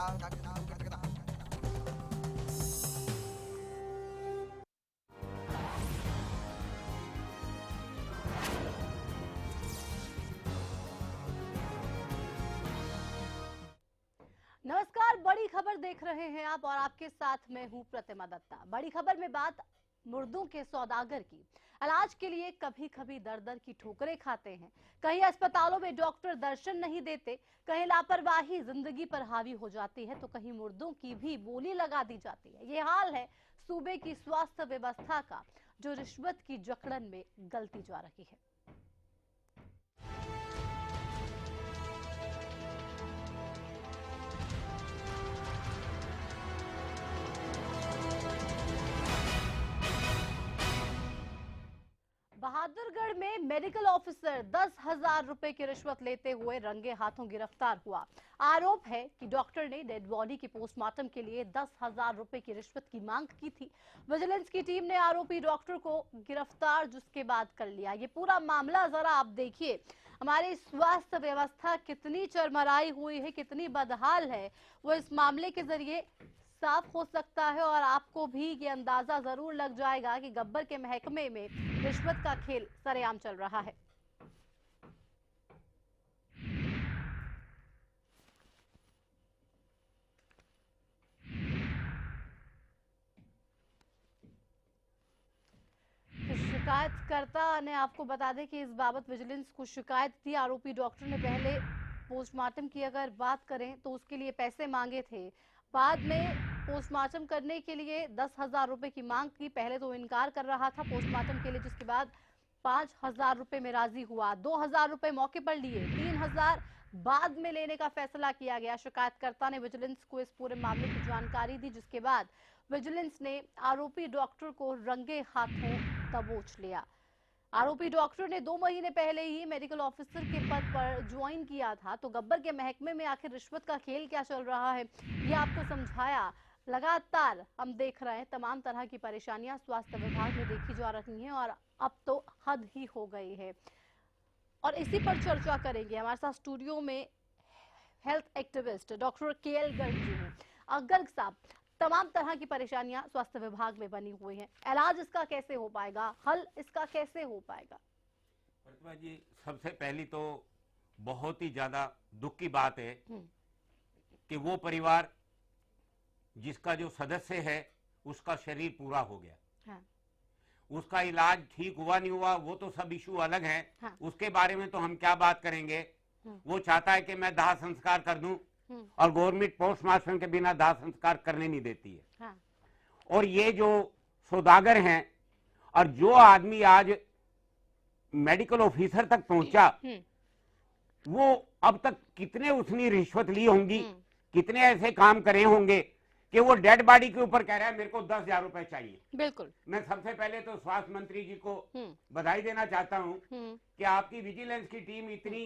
नमस्कार, बड़ी खबर देख रहे हैं आप और आपके साथ मैं हूं प्रतिमा दत्ता। बड़ी खबर में बात मुर्दों के सौदागर की। इलाज के लिए कभी कभी दर दर की ठोकरें खाते हैं। कहीं अस्पतालों में डॉक्टर दर्शन नहीं देते, कहीं लापरवाही जिंदगी पर हावी हो जाती है, तो कहीं मुर्दों की भी बोली लगा दी जाती है। ये हाल है सूबे की स्वास्थ्य व्यवस्था का, जो रिश्वत की जकड़न में गलती जा रही है। बहादुरगढ़ में मेडिकल ऑफिसर 10,000 रुपए की रिश्वत लेते हुए रंगे हाथों गिरफ्तार हुआ। आरोप है कि डॉक्टर ने डेड बॉडी की पोस्टमार्टम के लिए 10,000 रुपए की रिश्वत की मांग की थी। विजिलेंस की टीम ने आरोपी डॉक्टर को गिरफ्तार जिसके बाद कर लिया। ये पूरा मामला जरा आप देखिए, हमारी स्वास्थ्य व्यवस्था कितनी चरमराई हुई है, कितनी बदहाल है, वो इस मामले के जरिए साफ हो सकता है। और आपको भी ये अंदाजा जरूर लग जाएगा कि गब्बर के महकमे में रिश्वत का खेल सरेआम चल रहा है। शिकायतकर्ता ने आपको बता दें कि इस बाबत विजिलेंस को शिकायत थी। आरोपी डॉक्टर ने पहले पोस्टमार्टम की अगर बात करें तो उसके लिए पैसे मांगे थे, बाद में पोस्टमार्टम करने के लिए 10,000 रुपए की मांग की। पहले तो इनकार कर रहा था पोस्टमार्टम के लिए, जिसके बाद 5,000 रुपए में राजी हुआ। 2,000 रुपए मौके पर लिए, 3,000 बाद में लेने का फैसला किया गया। शिकायतकर्ता ने विजिलेंस को इस पूरे मामले की जानकारी दी, जिसके बाद विजिलेंस ने आरोपी डॉक्टर को रंगे हाथों दबोच लिया। आरोपी डॉक्टर ने 2 महीने पहले ही मेडिकल ऑफिसर के पद पर ज्वाइन किया था। तो गब्बर के महकमे में आखिर रिश्वत का खेल क्या चल रहा है, ये आपको समझाया। लगातार हम देख रहे हैं तमाम तरह की परेशानियां स्वास्थ्य विभाग में देखी जा रही हैं और अब तो हद ही हो गई है। और इसी पर चर्चा करेंगे। हमारे साथ स्टूडियो में health activist doctor KL Garg ji हैं। गर्ग साहब, तमाम तरह की परेशानियां स्वास्थ्य विभाग में बनी हुई हैं, इलाज इसका कैसे हो पाएगा, हल इसका कैसे हो पाएगा? प्रतिमा जी, सबसे पहली तो बहुत ही ज्यादा दुख की बात है कि वो परिवार जिसका जो सदस्य है उसका शरीर पूरा हो गया। हाँ। उसका इलाज ठीक हुआ नहीं हुआ वो तो सब इशू अलग है। हाँ। उसके बारे में तो हम क्या बात करेंगे। वो चाहता है कि मैं दाह संस्कार कर दूं और गवर्नमेंट पोस्टमार्टम के बिना दाह संस्कार करने नहीं देती है। हाँ। और ये जो सौदागर हैं और जो आदमी आज मेडिकल ऑफिसर तक पहुंचा, वो अब तक कितने उसने रिश्वत ली होंगी, कितने ऐसे काम करे होंगे कि वो डेड बॉडी के ऊपर कह रहा है मेरे को 10,000 रुपए चाहिए। बिल्कुल। मैं सबसे पहले तो स्वास्थ्य मंत्री जी को बधाई देना चाहता हूं कि आपकी विजिलेंस की टीम इतनी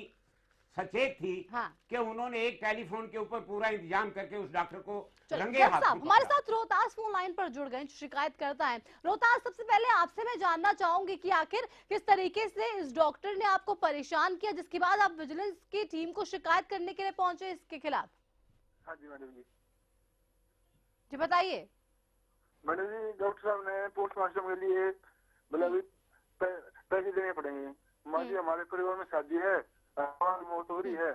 सचेत थी। हाँ। कि उन्होंने एक टेलीफोन के ऊपर पूरा इंतजाम करके उस डॉक्टर को रंगे हाथ पकड़ा। हमारे साथ रोहतास फोन लाइन पर जुड़ गए शिकायत करता है। रोहतास, सबसे पहले आपसे मैं जानना चाहूंगी कि आखिर किस तरीके से इस डॉक्टर ने आपको परेशान किया, जिसके बाद आप विजिलेंस की टीम को शिकायत करने के लिए पहुंचे इसके खिलाफ? हाँ जी मैडम जी बताइए। मैडम जी, डॉक्टर साहब ने पोस्टमार्टम के लिए मतलब पैसे देने पड़ेंगे। मान जी हमारे परिवार में शादी है, मौत हो रही है,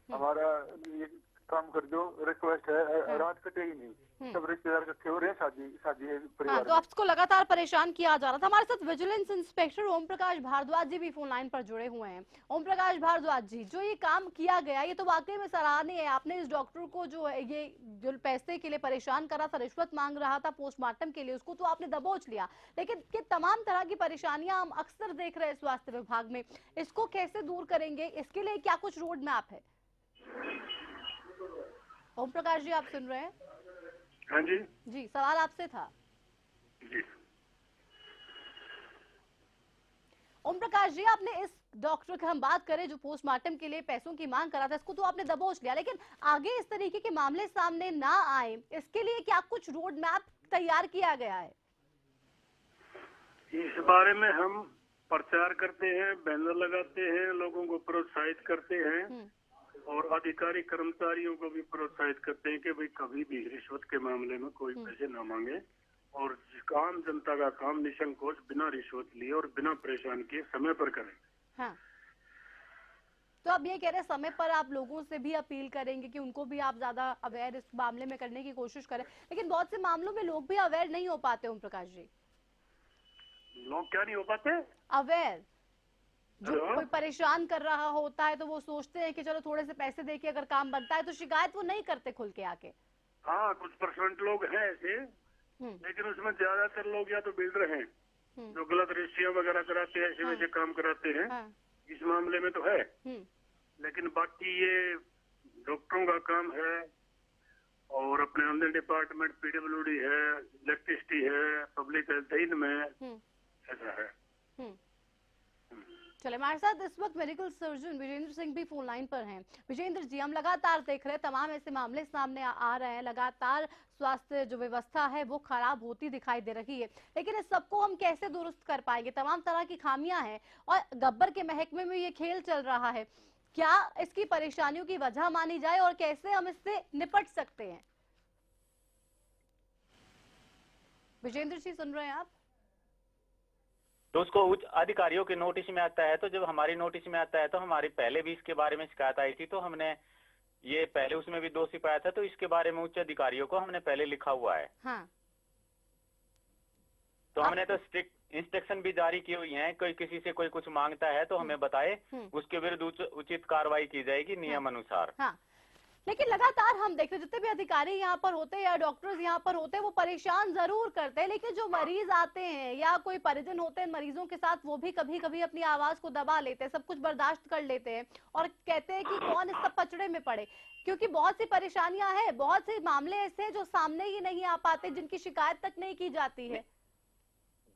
हमारा ये काम कर दो, रिक्वेस्ट है, रात कटेगी नहीं, सब रिश्तेदार इकट्ठे हो रहे हैं, शादी है परिवार। हाँ, तो आपको लगातार परेशान किया जा रहा था। हमारे साथ विजिलेंस इंस्पेक्टर ओम प्रकाश भारद्वाज जी भी फोन लाइन पर जुड़े हुए हैं। ओम प्रकाश भारद्वाज जी, जो ये काम किया गया ये तो वाकई में सराहनीय है। आपने इस डॉक्टर को जो है ये जो पैसे के लिए परेशान करा था, रिश्वत मांग रहा था पोस्टमार्टम के लिए, उसको तो आपने दबोच लिया। लेकिन ये तमाम तरह की परेशानियां हम अक्सर देख रहे हैं स्वास्थ्य विभाग में, इसको कैसे दूर करेंगे, इसके लिए क्या कुछ रोड मैप है? ओम प्रकाश जी, आप सुन रहे हैं? हाँ जी जी, सवाल आपसे था जी। ओम प्रकाश जी, आपने इस डॉक्टर की हम बात करें जो पोस्टमार्टम के लिए पैसों की मांग करा था, इसको तो आपने दबोच लिया, लेकिन आगे इस तरीके के मामले सामने ना आए इसके लिए क्या कुछ रोड मैप तैयार किया गया है? इस बारे में हम प्रचार करते हैं, बैनर लगाते हैं, लोगों को प्रोत्साहित करते हैं और अधिकारी कर्मचारियों को भी प्रोत्साहित करते हैं कि भाई कभी भी रिश्वत के मामले में कोई पैसे ना मांगे और आम जनता का काम निसंकोच बिना रिश्वत लिए और बिना परेशान किए समय पर करें। हाँ, तो अब ये कह रहे हैं समय पर आप लोगों से भी अपील करेंगे कि उनको भी आप ज्यादा अवेयर इस मामले में करने की कोशिश करें, लेकिन बहुत से मामलों में लोग भी अवेयर नहीं हो पाते। ओम प्रकाश जी, लोग क्या नहीं हो पाते अवेयर, जो हेलो? कोई परेशान कर रहा होता है तो वो सोचते हैं कि चलो थोड़े से पैसे देके अगर काम बनता है तो शिकायत वो नहीं करते खुल के आके। हाँ, कुछ परसेंट लोग हैं ऐसे, लेकिन उसमें ज्यादातर लोग या तो बिल्डर हैं जो गलत रजिस्ट्रियां वगैरह कराते हैं, ऐसे वैसे काम कराते हैं। इस मामले में तो है, लेकिन बाकी ये डॉक्टरों का काम है और अपने अंदर डिपार्टमेंट पीडब्ल्यूडी है, इलेक्ट्रिसिटी है, पब्लिक हेल्थ में ऐसा है। चले हमारे साथ इस वक्त मेडिकल सर्जन विजेंद्र सिंह भी फोन लाइन पर हैं। विजेंद्र जी, हम लगातार देख रहे हैं तमाम ऐसे मामले सामने आ रहे हैं, लगातार स्वास्थ्य जो व्यवस्था है वो खराब होती दिखाई दे रही है, लेकिन इस सबको हम कैसे दुरुस्त कर पाएंगे? तमाम तरह की खामियां हैं और गब्बर के महकमे में ये खेल चल रहा है। क्या इसकी परेशानियों की वजह मानी जाए और कैसे हम इससे निपट सकते हैं? विजेंद्र जी, सुन रहे हैं आप? तो उसको उच्च अधिकारियों के नोटिस में आता है, तो जब हमारी नोटिस में आता है तो हमारी पहले भी इसके बारे में शिकायत आई थी, तो हमने ये पहले उसमें भी दोषी पाया था, तो इसके बारे में उच्च अधिकारियों को हमने पहले लिखा हुआ है। हाँ। तो हमने तो स्ट्रिक्ट इंस्ट्रक्शन भी जारी की हुई है, कोई किसी से कोई कुछ मांगता है तो हमें बताए, उसके विरुद्ध उचित कार्रवाई की जाएगी नियम अनुसार। हाँ। लेकिन लगातार हम देख रहे जितने भी अधिकारी यहाँ पर होते हैं या डॉक्टर्स यहाँ पर होते हैं वो परेशान जरूर करते हैं, लेकिन जो मरीज आते हैं या कोई परिजन होते हैं मरीजों के साथ, वो भी कभी कभी अपनी आवाज को दबा लेते हैं, सब कुछ बर्दाश्त कर लेते हैं और कहते हैं कि कौन इस सब पचड़े में पड़े, क्योंकि बहुत सी परेशानियां हैं, बहुत से मामले ऐसे हैं जो सामने ही नहीं आ पाते, जिनकी शिकायत तक नहीं की जाती है।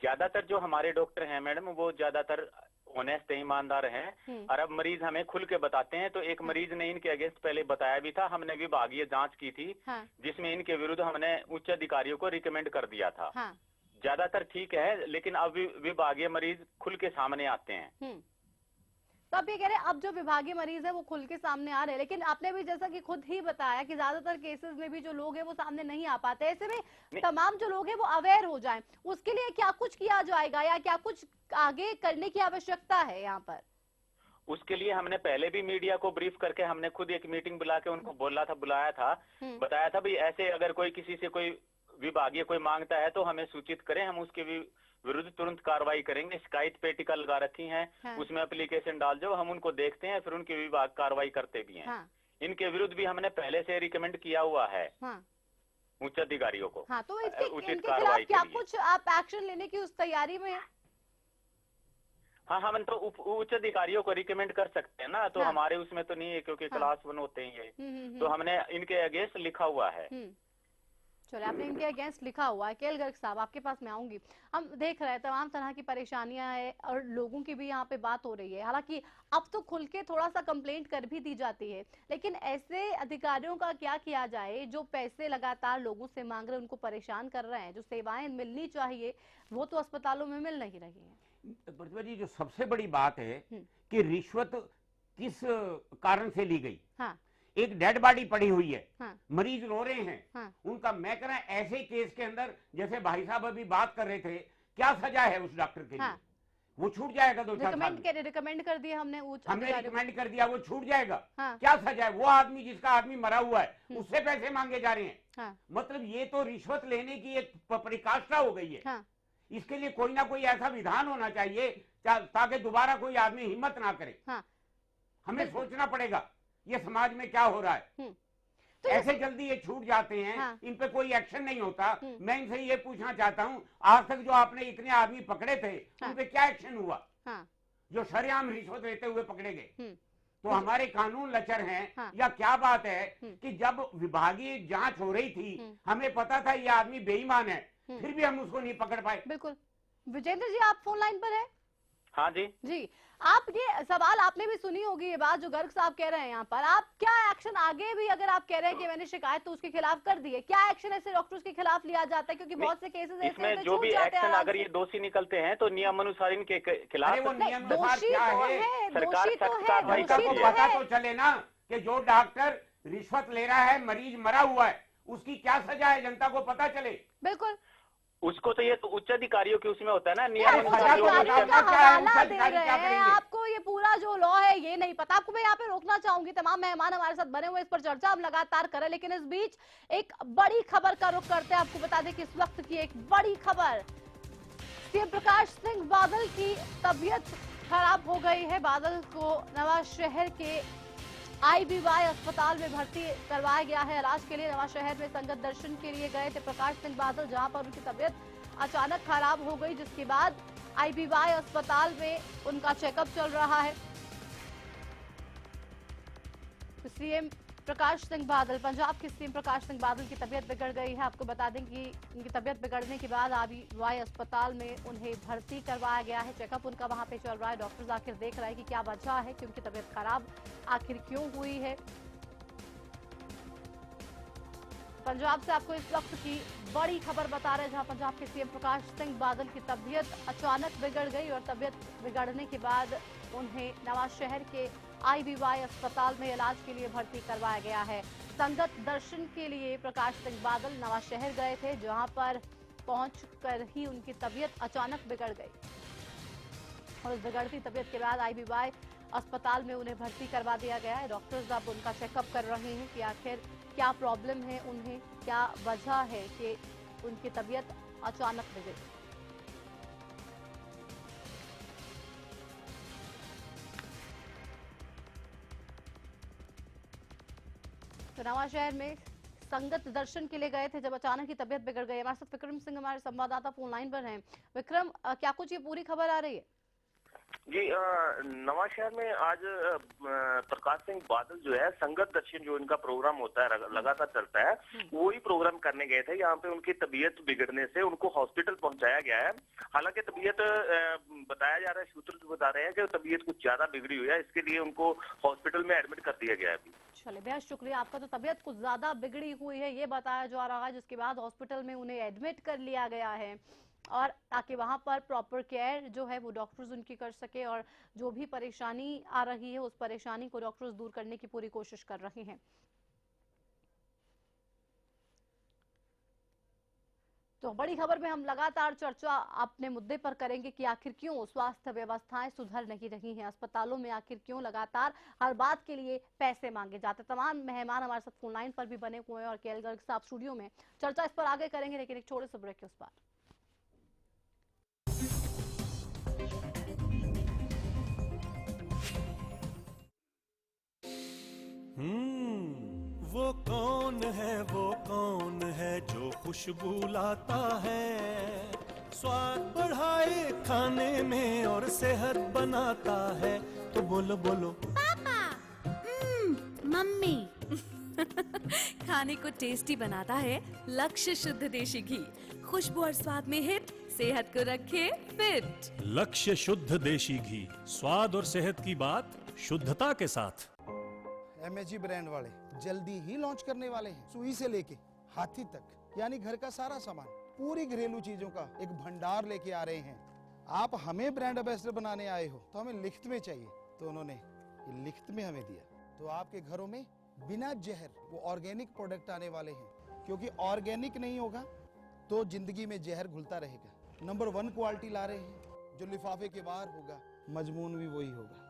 ज्यादातर जो हमारे डॉक्टर हैं मैडम, वो ज्यादातर ऑनेस्ट ईमानदार हैं और अब मरीज हमें खुल के बताते हैं। तो एक मरीज ने इनके अगेंस्ट पहले बताया भी था, हमने विभागीय जांच की थी जिसमें इनके विरुद्ध हमने उच्च अधिकारियों को रिकमेंड कर दिया था। ज्यादातर ठीक है, लेकिन अब विभागीय मरीज खुल के सामने आते हैं। तो आप ये कह रहे हैं अब जो विभागीय मरीज है वो खुल के सामने आ रहे हैं, लेकिन आपने भी जैसा कि खुद ही बताया कि ज्यादातर केसेस में भी जो लोग हैं वो सामने नहीं आ पाते। ऐसे में तमाम जो लोग हैं वो अवेयर हो जाएं, उसके लिए क्या कुछ किया जाएगा या क्या कुछ आगे करने की आवश्यकता है यहाँ पर? उसके लिए हमने पहले भी मीडिया को ब्रीफ करके हमने खुद एक मीटिंग बुला के उनको बुलाया था, बताया था भाई ऐसे अगर कोई किसी से कोई विभागीय कोई मांगता है तो हमें सूचित करें, हम उसके विरुद्ध तुरंत कार्रवाई करेंगे। शिकायत पेटिका लगा रखी हैं, उसमें एप्लीकेशन डाल दो, हम उनको देखते हैं, फिर उनके विभाग कार्रवाई करते भी हैं। इनके विरुद्ध भी हमने पहले से रिकमेंड किया हुआ है उच्च अधिकारियों को। तो इनके खिलाफ क्या कुछ आप एक्शन लेने की उस तैयारी में है? हाँ, हम तो उच्च अधिकारियों को रिकमेंड कर सकते हैं ना, तो हमारे उसमें तो नहीं है क्योंकि क्लास 1 होते हैं ये। तो हमने इनके अगेंस्ट लिखा हुआ है। चलो, आपने इनके अगेंस्ट लिखा हुआ है। केएल गर्ग साहब, आपके पास मैं आऊंगी। हम देख रहे हैं तमाम तरह की परेशानियां हैं और लोगों की भी यहाँ पे बात हो रही है। हालांकि अब तो खुल के थोड़ा सा कंप्लेंट कर भी दी जाती है, लेकिन ऐसे अधिकारियों का क्या किया जाए जो पैसे लगातार लोगों से मांग रहे हैं, उनको परेशान कर रहे हैं, जो सेवाएं मिलनी चाहिए वो तो अस्पतालों में मिल नहीं रही है। प्रतिभा जी, जो सबसे बड़ी बात है कि रिश्वत किस कारण से ली गई। एक डेड बॉडी पड़ी हुई है, मरीज रो रहे हैं, उनका मैं कह रहा ऐसे केस के अंदर जैसे भाई साहब अभी बात कर रहे थे, क्या सजा है उस डॉक्टर के लिए? वो छूट जाएगा 2-4 साल में। रिकमेंड कर दिया हमने रिकमेंड कर दिया, वो छूट जाएगा। क्या सजा है? वो आदमी जिसका आदमी मरा हुआ है उससे पैसे मांगे जा रहे हैं। मतलब ये तो रिश्वत लेने की एक परिकाष्ठा हो गई है। इसके लिए कोई ना कोई ऐसा विधान होना चाहिए ताकि दोबारा कोई आदमी हिम्मत ना करे। हमें सोचना पड़ेगा ये समाज में क्या हो रहा है। तो ऐसे जल्दी ये छूट जाते हैं, इन पे कोई एक्शन नहीं होता। मैं इनसे ये पूछना चाहता हूँ, आज तक जो आपने इतने आदमी पकड़े थे उन पे क्या एक्शन हुआ? जो सरेआम रिश्वत लेते हुए पकड़े गए, तो हमारे कानून लचर हैं या क्या बात है कि जब विभागीय जांच हो रही थी हमें पता था ये आदमी बेईमान है, फिर भी हम उसको नहीं पकड़ पाए। बिल्कुल। विजेंद्र जी, आप फोन लाइन पर है? हाँ जी जी, आप ये सवाल आपने भी सुनी होगी, ये बात जो गर्ग साहब कह रहे हैं यहाँ पर, आप क्या एक्शन आगे भी, अगर आप कह रहे हैं कि मैंने शिकायत तो उसके खिलाफ कर दी है, क्या एक्शन ऐसे डॉक्टर्स के खिलाफ लिया जाता है? क्योंकि बहुत से केसेस ऐसे इसमें जो भी एक्शन अगर ये दोषी निकलते हैं तो नियम अनुसार इनके खिलाफ वो नियम अनुसार क्या है, सरकार पता तो चले ना कि जो डॉक्टर रिश्वत ले रहा है, मरीज मरा हुआ है, उसकी क्या सजा है, जनता को पता चले। बिल्कुल, उसको तो ये तो उच्च अधिकारियों के उसमें होता है ना, आप नियम उच्च अनुसार जो अधिकारियों नियम- का क्या है, हवाला उच्च दे अधिकारी रहे क्या हैं, करेंगे? आपको ये पूरा जो लॉ है ये नहीं पता। आपको मैं यहाँ पे रोकना चाहूंगी, तमाम मेहमान हमारे साथ बने हुए, इस पर चर्चा हम लगातार करें, लेकिन इस बीच एक बड़ी खबर का रुख करते हैं। आपको बता दें कि इस वक्त की एक बड़ी खबर, सीएम प्रकाश सिंह बादल की तबीयत खराब हो गई है। बादल को नवा शहर के IBY अस्पताल में भर्ती करवाया गया है इलाज के लिए। नवा शहर में संगत दर्शन के लिए गए थे प्रकाश सिंह बादल, जहां पर उनकी तबीयत अचानक खराब हो गई, जिसके बाद IBY अस्पताल में उनका चेकअप चल रहा है। सीएम प्रकाश सिंह बादल, पंजाब के सीएम प्रकाश सिंह बादल की तबीयत बिगड़ गई है। आपको बता दें कि उनकी तबीयत बिगड़ने के बाद IBY अस्पताल में उन्हें भर्ती करवाया गया है। चेकअप उनका वहां पे चल रहा है। डॉक्टर्स आखिर देख रहे हैं कि क्या वजह है कि उनकी तबीयत खराब आखिर क्यों हुई है। पंजाब से आपको इस वक्त की बड़ी खबर बता रहे हैं, जहां पंजाब के सीएम प्रकाश सिंह बादल की तबीयत अचानक बिगड़ गई और तबीयत बिगड़ने के बाद उन्हें नवा शहर के IBY अस्पताल में इलाज के लिए भर्ती करवाया गया है। संगत दर्शन के लिए प्रकाश सिंह बादल नवा शहर गए थे, जहां पर पहुंचकर ही उनकी तबीयत अचानक बिगड़ गई और उस बिगड़ती तबीयत के बाद IBY अस्पताल में उन्हें भर्ती करवा दिया गया है। डॉक्टर्स अब उनका चेकअप कर रहे हैं कि आखिर क्या प्रॉब्लम है, उन्हें क्या वजह है कि उनकी तबीयत अचानक बिगड़ी। तो नवा शहर में संगत दर्शन के लिए गए थे जब अचानक ही तबीयत बिगड़ गई। हमारे साथ विक्रम सिंह हमारे संवाददाता फोन लाइन पर हैं। विक्रम, क्या कुछ ये पूरी खबर आ रही है? जी, नवा शहर में आज प्रकाश सिंह बादल जो है संगत दर्शन जो इनका प्रोग्राम होता है लगातार चलता है, वही प्रोग्राम करने गए थे। यहाँ पे उनकी तबीयत बिगड़ने से उनको हॉस्पिटल पहुंचाया गया है। हालांकि तबीयत बताया जा रहा है, सूत्र बता रहे हैं कि तबीयत कुछ ज्यादा बिगड़ी हुई है, इसके लिए उनको हॉस्पिटल में एडमिट कर दिया गया है अभी। चलिए, बेहद शुक्रिया आपका। तो तबीयत कुछ ज्यादा बिगड़ी हुई है ये बताया जा रहा है, जिसके बाद हॉस्पिटल में उन्हें एडमिट कर लिया गया है, और ताकि वहां पर प्रॉपर केयर जो है वो डॉक्टर्स उनकी कर सके, और जो भी परेशानी आ रही है उस परेशानी को डॉक्टर्स दूर करने की पूरी कोशिश कर रहे हैं। तो बड़ी खबर में हम लगातार चर्चा अपने मुद्दे पर करेंगे कि आखिर क्यों स्वास्थ्य व्यवस्थाएं सुधर नहीं रही हैं, अस्पतालों में आखिर क्यों लगातार हर बात के लिए पैसे मांगे जाते। तमाम मेहमान हमारे साथ फोन लाइन पर भी बने हुए हैं और केएल गर्ग साहब स्टूडियो में, चर्चा इस पर आगे करेंगे, लेकिन एक छोटे से ब्रेक के उस पार। वो कौन है जो खुशबू लाता है, स्वाद बढ़ाए खाने में और सेहत बनाता है। तो बोलो बोलो पापा, मम्मी। खाने को टेस्टी बनाता है लक्ष्य शुद्ध देशी घी, खुशबू और स्वाद में हिट, सेहत को रखे फिट। लक्ष्य शुद्ध देशी घी, स्वाद और सेहत की बात शुद्धता के साथ। MHG ब्रांड वाले जल्दी ही लॉन्च करने वाले हैं। सुई से लेके हाथी तक, यानी घर का सारा सामान, पूरी घरेलू चीजों का एक भंडार लेके आ रहे हैं। आप हमें ब्रांड एम्बेसडर बनाने आए हो तो हमें लिखत में चाहिए, तो उन्होंने ये लिखत में हमें दिया। तो आपके घरों में बिना जहर वो ऑर्गेनिक प्रोडक्ट आने वाले हैं, क्योंकि ऑर्गेनिक नहीं होगा तो जिंदगी में जहर घुलता रहेगा। नंबर 1 क्वालिटी ला रहे हैं, जो लिफाफे के बाहर होगा मजमून भी वही होगा।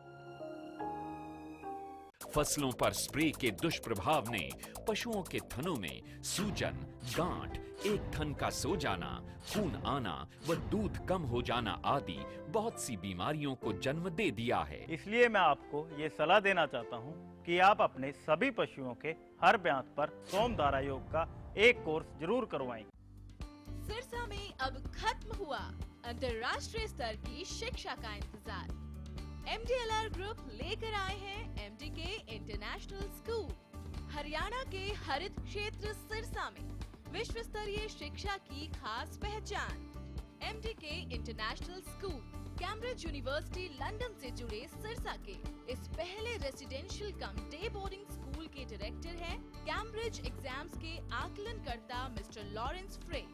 फसलों पर स्प्रे के दुष्प्रभाव ने पशुओं के थनों में सूजन, गांठ, एक थन का सो जाना, खून आना व दूध कम हो जाना आदि बहुत सी बीमारियों को जन्म दे दिया है। इसलिए मैं आपको ये सलाह देना चाहता हूँ कि आप अपने सभी पशुओं के हर ब्यांत पर सोमधारा योग का एक कोर्स जरूर करवाएं। सिरसा में अब खत्म हुआ अंतर्राष्ट्रीय स्तर की शिक्षा का इंतजार। MDLR ग्रुप लेकर आए हैं MDK इंटरनेशनल स्कूल। हरियाणा के हरित क्षेत्र सिरसा में विश्व स्तरीय शिक्षा की खास पहचान। MDK international school Cambridge university London से जुड़े सिरसा के इस पहले रेसिडेंशियल कम डे बोर्डिंग स्कूल के डायरेक्टर हैं कैम्ब्रिज एग्जाम्स के आकलनकर्ता मिस्टर लॉरेंस फ्रे।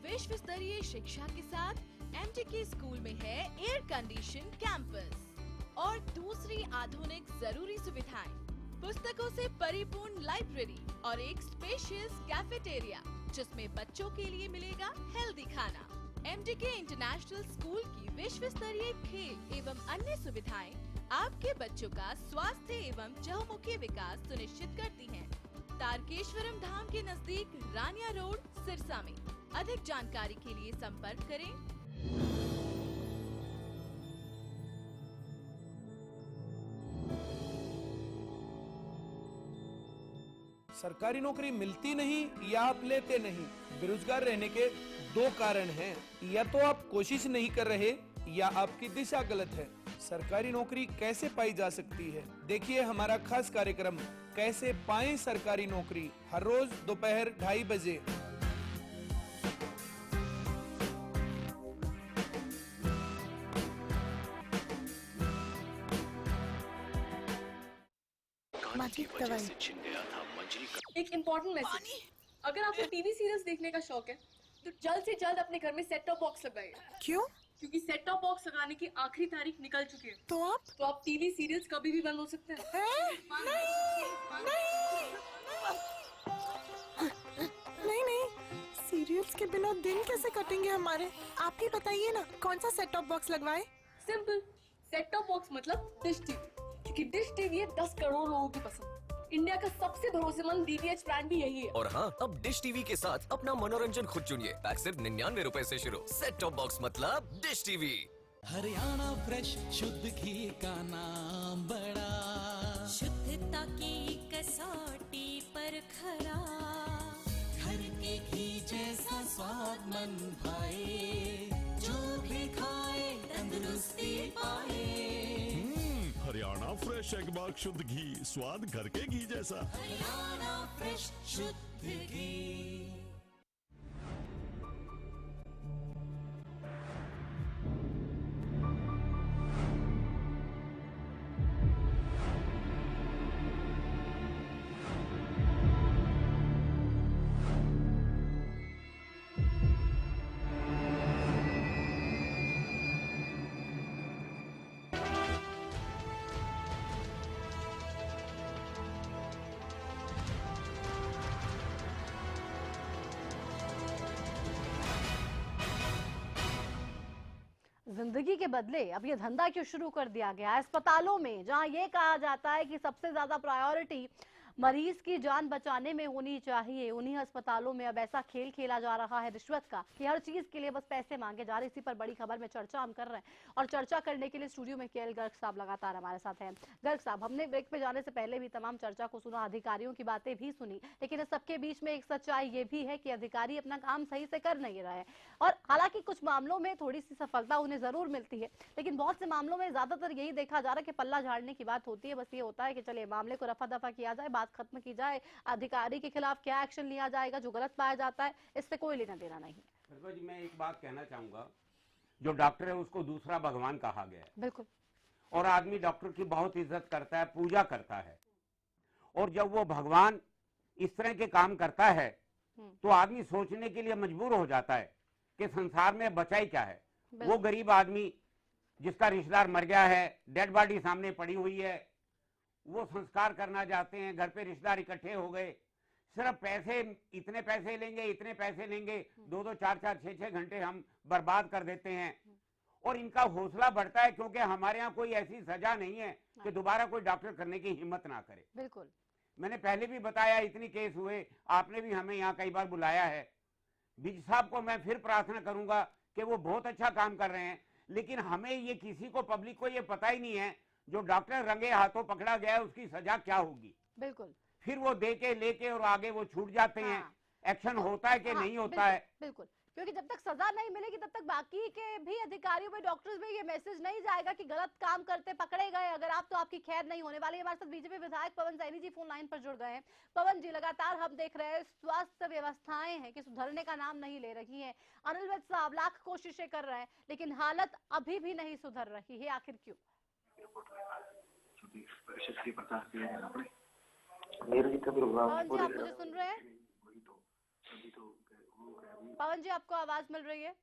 विश्व स्तरीय शिक्षा के साथ MDK स्कूल में है एयर कंडीशन कैंपस और दूसरी आधुनिक जरूरी सुविधाएं। पुस्तकों से परिपूर्ण लाइब्रेरी और एक स्पेशियस कैफेटेरिया जिसमें बच्चों के लिए मिलेगा हेल्दी खाना। एमडीके इंटरनेशनल स्कूल की विश्व स्तरीय खेल एवं अन्य सुविधाएं आपके बच्चों का स्वास्थ्य एवं चहुमुखी विकास सुनिश्चित करती हैं। तारकेश्वरम धाम के नजदीक रानिया रोड, सिरसा में। अधिक जानकारी के लिए संपर्क करें। सरकारी नौकरी मिलती नहीं या आप लेते नहीं, बेरोजगार रहने के दो कारण हैं। या तो आप कोशिश नहीं कर रहे या आपकी दिशा गलत है। सरकारी नौकरी कैसे पाई जा सकती है, देखिए हमारा खास कार्यक्रम कैसे पाएं सरकारी नौकरी, हर रोज दोपहर 2:30 बजे। एक इम्पोर्टेंट मैसेज, अगर आपको टीवी सीरियल्स देखने का शौक है तो जल्द से जल्द अपने घर में सेट टॉप बॉक्स लगाइए। क्यों? क्योंकि सेट टॉप बॉक्स लगाने की आखिरी तारीख निकल चुकी है। तो आप टीवी सीरियल्स कभी भी बंद हो सकते हैं। नहीं, सीरियल्स के बिना दिन कैसे कटेंगे हमारे? आप ही बताइए ना, कौन सा सेट टॉप बॉक्स लगवाए? सिंपल, सेट टॉप बॉक्स मतलब डिश टीवी, क्योंकि डिश टीवी है 10 करोड़ लोगों की पसंद। इंडिया का सबसे भरोसेमंद डीटीएच ब्रांड भी यही है। और हाँ, अब डिश टीवी के साथ अपना मनोरंजन खुद चुनिए। पैक सिर्फ 99 रुपए से शुरू। सेट टॉप बॉक्स मतलब डिश टीवी। हरियाणा फ्रेश शुद्ध घी का नाम बड़ा, शुद्धता की कसौटी पर खरा, घर के घी जैसा स्वाद मन भाए, जो भी खाए तंदुरुस्ती पाए। हरियाणा फ्रेश एगबाग शुद्ध घी, स्वाद घर के घी जैसा। हरियाणा फ्रेश शुद्ध घी। जिंदगी के बदले अब ये धंधा क्यों शुरू कर दिया गया है अस्पतालों में, जहां ये कहा जाता है कि सबसे ज्यादा प्रायोरिटी मरीज की जान बचाने में होनी चाहिए। उन्हीं अस्पतालों में अब ऐसा खेल खेला जा रहा है रिश्वत का कि हर चीज के लिए बस पैसे मांगे जा रहे। इसी पर बड़ी खबर में चर्चा हम कर रहे हैं और चर्चा करने के लिए स्टूडियो में केएल गर्ग साहब लगातार हमारे साथ हैं। गर्ग साहब, हमने ब्रेक पे जाने से पहले भी तमाम चर्चा को सुना, अधिकारियों की बातें भी सुनी, लेकिन इस सबके बीच में एक सच्चाई ये भी है कि अधिकारी अपना काम सही से कर नहीं रहे हैं। और हालांकि कुछ मामलों में थोड़ी सी सफलता उन्हें जरूर मिलती है, लेकिन बहुत से मामलों में ज्यादातर यही देखा जा रहा है कि पल्ला झाड़ने की बात होती है। बस ये होता है कि चलिए मामले को रफा दफा किया जाए, बात खत्म की जाए, अधिकारी के खिलाफ क्या एक्शन लिया जाएगा, जो गलत पाया जाता है इससे कोई लेना देना नहीं है। जी, मैं एक बात कहना चाहूंगा, जो डॉक्टर है उसको दूसरा भगवान कहा गया है। बिल्कुल। और आदमी डॉक्टर की बहुत इज्जत करता है, पूजा करता है, और जब वो भगवान इस तरह के काम करता है तो आदमी सोचने के लिए मजबूर हो जाता है कि संसार में बचा ही क्या है। वो गरीब आदमी जिसका रिश्तेदार मर गया है, डेड बॉडी सामने पड़ी हुई है, वो संस्कार करना चाहते हैं, घर पे रिश्तेदार इकट्ठे हो गए, सिर्फ पैसे, इतने पैसे लेंगे, इतने पैसे लेंगे, 2-2, 4-4, 6-6 घंटे हम बर्बाद कर देते हैं। और इनका हौसला बढ़ता है क्योंकि हमारे यहाँ कोई ऐसी सजा नहीं है कि दोबारा कोई डॉक्टर करने की हिम्मत ना करे। बिल्कुल। मैंने पहले भी बताया, इतनी केस हुए, आपने भी हमें यहाँ कई बार बुलाया है। विज साहब को मैं फिर प्रार्थना करूंगा कि वो बहुत अच्छा काम कर रहे हैं, लेकिन हमें ये किसी को, पब्लिक को ये पता ही नहीं है जो डॉक्टर रंगे हाथों पकड़ा गया है उसकी सजा क्या होगी। बिल्कुल। फिर वो दे के लेके और आगे वो छूट जाते हैं। एक्शन होता है कि नहीं होता है। बिल्कुल, क्योंकि जब तक सजा नहीं मिलेगी तब तक बाकी के भी अधिकारियों में, डॉक्टर्स में ये मैसेज नहीं जाएगा कि गलत काम करते पकड़े गए, अगर आप तो आपकी खैर नहीं होने वाली। हमारे साथ बीजेपी विधायक पवन सैनी जी फोन लाइन पर जुड़ गए हैं। पवन जी, लगातार हम देख रहे हैं स्वास्थ्य व्यवस्थाएं हैं कि सुधरने का नाम नहीं ले रही है। अनिल विज साहब लाख कोशिशें कर रहे हैं लेकिन हालत अभी भी नहीं सुधर रही है, आखिर क्यों? पवन जी, आप मुझे सुन रहे हैं? पवन जी, आपको आवाज मिल रही है?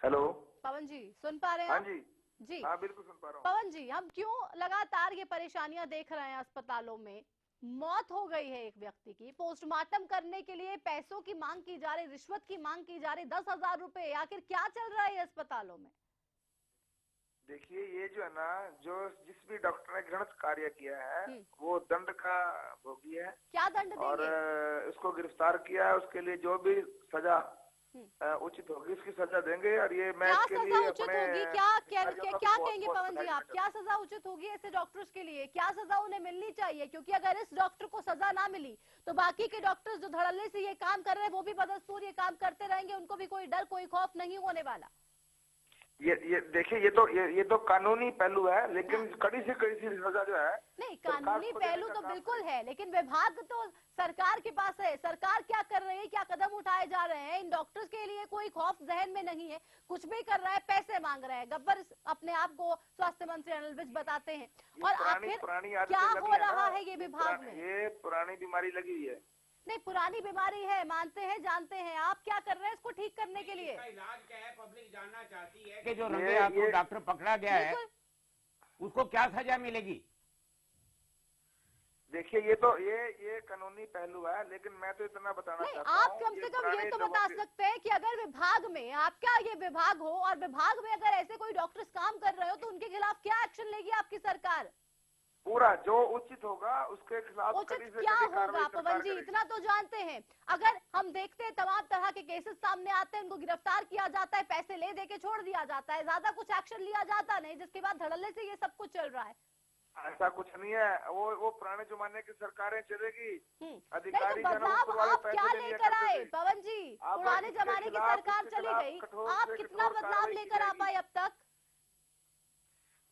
हेलो पवन जी, सुन पा रहे हैं? हाँ जी। जी हाँ बिल्कुल सुन पा रहा हूँ। पवन जी, हम क्यों लगातार ये परेशानियां देख रहे हैं? अस्पतालों में मौत हो गई है एक व्यक्ति की, पोस्टमार्टम करने के लिए पैसों की मांग की जा रही, रिश्वत की मांग की जा रही, 10,000 रुपए। आखिर क्या चल रहा है अस्पतालों में? देखिए ये जो है ना, जो जिस भी डॉक्टर ने घृणित कार्य किया है वो दंड का भोगी है। क्या दंड और देंगे? उसको गिरफ्तार किया है, उसके लिए जो भी सजा उचित होगी उसकी सजा देंगे। और ये मैं क्या इसके सजा लिए उचित अपने होगी? क्या बहुत कहेंगे पवन जी आप? क्या सजा उचित होगी ऐसे डॉक्टर्स के लिए? क्या सजा उन्हें मिलनी चाहिए? क्योंकि अगर इस डॉक्टर को सजा ना मिली तो बाकी के डॉक्टर्स जो धड़ल्ले से ये काम कर रहे हैं वो भी बदस्तूर ये काम करते रहेंगे, उनको भी कोई डर कोई खौफ नहीं होने वाला। ये देखिए ये तो कानूनी पहलू है, लेकिन कड़ी से कड़ी सी सजा जो है। नहीं, कानूनी पहलू तो बिल्कुल है, लेकिन विभाग तो सरकार के पास है। सरकार क्या कर रही है, क्या कदम उठाए जा रहे हैं? इन डॉक्टर्स के लिए कोई खौफ जहन में नहीं है, कुछ भी कर रहा है, पैसे मांग रहे हैं। गब्बर अपने आप को स्वास्थ्य मंत्री अनिल विज बताते हैं। और आखिर क्या हो रहा है ये विभाग में? ये पुरानी बीमारी लगी हुई है। नहीं, पुरानी बीमारी है, मानते हैं, जानते हैं। आप क्या कर रहे हैं इसको ठीक करने के लिए? इलाज क्या है पब्लिक जानना चाहती है कि जो रंगे हाथों डॉक्टर पकड़ा गया है उसको क्या सजा मिलेगी? देखिए ये कानूनी पहलू है, लेकिन मैं तो इतना बताना चाहता हूं, आप कम से कम ये तो बता सकते हैं कि अगर विभाग में आपका ये विभाग हो और विभाग में अगर ऐसे कोई डॉक्टर्स काम कर रहे हो तो उनके खिलाफ क्या एक्शन लेगी आपकी सरकार? पूरा जो उचित होगा उसके खिलाफ उचित क्या होगा पवन जी? इतना तो जानते हैं। अगर हम देखते हैं तमाम तरह के केसेस सामने आते हैं, उनको गिरफ्तार किया जाता है, पैसे ले दे के छोड़ दिया जाता है, ज्यादा कुछ एक्शन लिया जाता नहीं, जिसके बाद धड़ल्ले से ये सब कुछ चल रहा है। ऐसा कुछ नहीं है, वो पुराने जमाने की सरकारें चलेगी। अधिकारी बदलाव आप क्या लेकर आए पवन जी? पुराने जमाने की सरकार चली गई, आप कितना बदलाव लेकर आ पाए अब तक?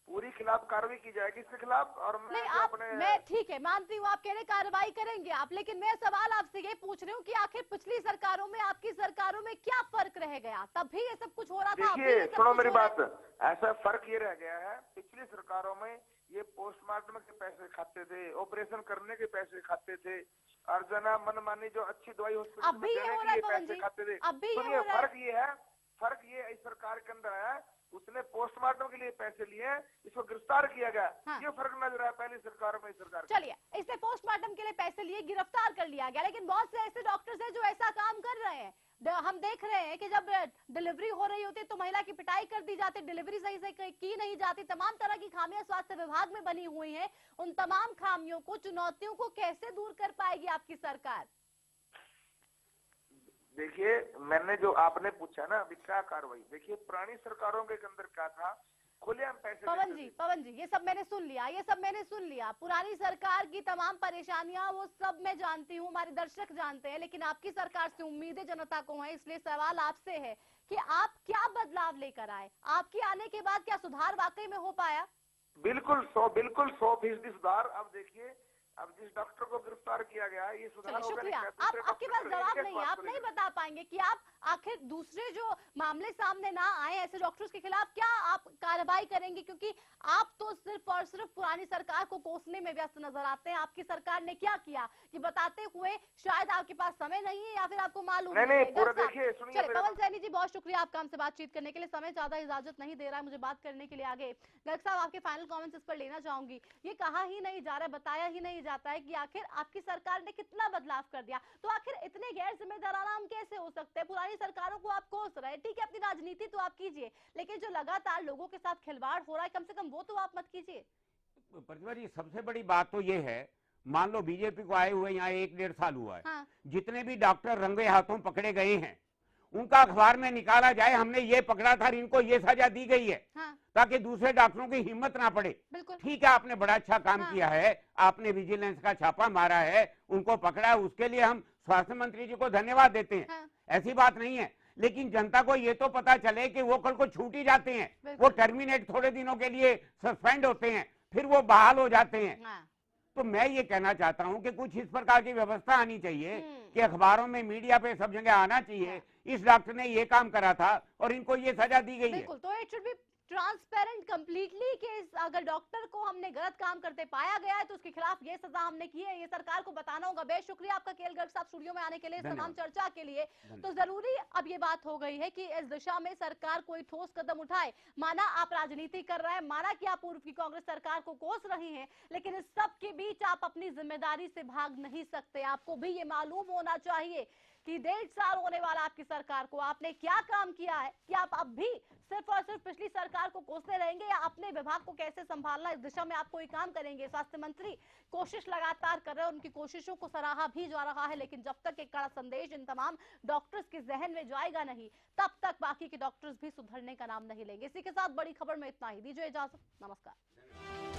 पूरी खिलाफ कार्रवाई की जाएगी इसके खिलाफ। और मैं ठीक है, मानती हूँ आप कह रहे कार्रवाई करेंगे आप, लेकिन मैं सवाल आपसे ये पूछ रही हूँ कि आखिर पिछली सरकारों में आपकी सरकारों में क्या फर्क रह गया? तब भी ये सब कुछ हो रहा था। देखिए सुनो मेरी बात, ऐसा फर्क ये रह गया है, पिछली सरकारों में ये पोस्टमार्टम के पैसे खाते थे, ऑपरेशन करने के पैसे खाते थे, और जना मनमानी जो अच्छी दवाई हॉस्पिटल में देने के लिए पैसे खाते थे। सुनिए फर्क ये इस सरकार के अंदर है, उसने पोस्टमार्टम के लिए पैसे लिए, इसको गिरफ्तार किया गया। ये फर्क नजर आया पहली सरकार में इस सरकार। चलिए, इसने पोस्टमार्टम के लिए पैसे लिए, गिरफ्तार कर लिया गया, लेकिन बहुत से ऐसे डॉक्टर्स हैं जो ऐसा काम कर रहे हैं। हम देख रहे हैं कि जब डिलीवरी हो रही होती तो महिला की पिटाई कर दी जाती, डिलीवरी सही से की नहीं जाती। तमाम तरह की खामियां स्वास्थ्य विभाग में बनी हुई हैं। उन तमाम खामियों को, चुनौतियों को कैसे दूर कर पाएगी आपकी सरकार? देखिए मैंने जो आपने पूछा ना अभी क्या कार्रवाई, देखिए पुरानी सरकारों के अंदर क्या था, खुलेआम पैसे। पवन जी ये सब मैंने सुन लिया, पुरानी सरकार की तमाम परेशानियां वो सब मैं जानती हूँ, हमारे दर्शक जानते हैं, लेकिन आपकी सरकार से उम्मीदें जनता को हैं। इसलिए सवाल आपसे है कि आप क्या बदलाव लेकर आए? आपके आने के बाद क्या सुधार वाकई में हो पाया? बिल्कुल 100% सुधार। अब देखिए, अब जिस डॉक्टर को गिरफ्तार किया गया है, ये सुधार शुक्रिया। आपके पास जवाब नहीं है, आप नहीं बता पाएंगे कि आप आखिर दूसरे जो मामले सामने ना आए ऐसे डॉक्टर्स के खिलाफ क्या आप कार्रवाई करेंगे? क्योंकि आप तो सिर्फ और सिर्फ पुरानी सरकार को कोसने में व्यस्त नजर आते हैं। आपकी सरकार ने क्या किया ये बताते हुए शायद आपके पास समय नहीं है या फिर आपको मालूम नहीं। पूरा देखिए, सुनिए पवन सैनी जी, बहुत शुक्रिया आपका हमसे बातचीत करने के लिए। समय ज्यादा इजाजत नहीं दे रहा है मुझे बात करने के लिए आगे। गर्ग साहब, आपके फाइनल कॉमेंट्स इस पर लेना चाहूंगी। ये कहा ही नहीं जा रहा, बताया ही नहीं जाता है कि आखिर आपकी सरकार ने कितना बदलाव कर दिया। तो आखिर इतने गैर जिम्मेदाराना हम कैसे हो सकते हैं? पुरानी सरकारों को आप कोस रहे हैं, ठीक है, अपनी राजनीति तो आप कीजिए, लेकिन जो लगातार लोगों के साथ खिलवाड़ हो रहा है कम से कम वो तो आप मत कीजिए। प्रतिभा जी, सबसे बड़ी बात तो ये है, मान लो बीजेपी को आए हुए यहाँ 1-1.5 साल हुआ है। जितने भी डॉक्टर रंगे हाथों पकड़े गए हैं उनका अखबार में निकाला जाए, हमने ये पकड़ा था, इनको ये सजा दी गई है, ताकि दूसरे डॉक्टरों की हिम्मत ना पड़े। ठीक है, आपने बड़ा अच्छा काम किया है, आपने विजिलेंस का छापा मारा है, उनको पकड़ा, उसके लिए हम स्वास्थ्य मंत्री जी को धन्यवाद देते हैं। ऐसी बात नहीं है, लेकिन जनता को ये तो पता चले कि वो कल को छूट ही जाते हैं, वो टर्मिनेट थोड़े दिनों के लिए सस्पेंड होते हैं, फिर वो बहाल हो जाते हैं। तो मैं ये कहना चाहता हूं कि कुछ इस प्रकार की व्यवस्था आनी चाहिए कि अखबारों में, मीडिया पे, सब जगह आना चाहिए इस डॉक्टर ने ये काम करा था और इनको ये सजा दी गई है। तो it should be transparent completely कि अगर डॉक्टर को हमने गलत काम करते पाया गया है तो उसके खिलाफ ये सजा हमने की है, ये सरकार को बताना होगा। बेहद शुक्रिया आपका केएल गर्ग साहब स्टूडियो में आने के लिए, इस तमाम चर्चा के लिए। तो जरूरी अब ये बात हो गई है कि इस दिशा में सरकार कोई ठोस कदम उठाए। माना आप राजनीति कर रहे हैं, माना कि आप पूर्व की कांग्रेस सरकार को कोस रही हैं, लेकिन इस सब के बीच आप अपनी जिम्मेदारी से भाग नहीं सकते। आपको भी ये मालूम होना चाहिए कि 1.5 साल होने वाला आपकी सरकार को, आपने क्या काम किया है कि आप अब भी सिर्फ और सिर्फ पिछली सरकार को कोसते रहेंगे या अपने विभाग को कैसे संभालना इस दिशा में आप कोई काम करेंगे। स्वास्थ्य मंत्री कोशिश लगातार कर रहे हैं, उनकी कोशिशों को सराहा भी जा रहा है, लेकिन जब तक एक कड़ा संदेश इन तमाम डॉक्टर्स के जहन में जाएगा नहीं, तब तक बाकी के डॉक्टर्स भी सुधरने का नाम नहीं लेंगे। इसी के साथ बड़ी खबर में इतना ही, दीजिए इजाजत, नमस्कार।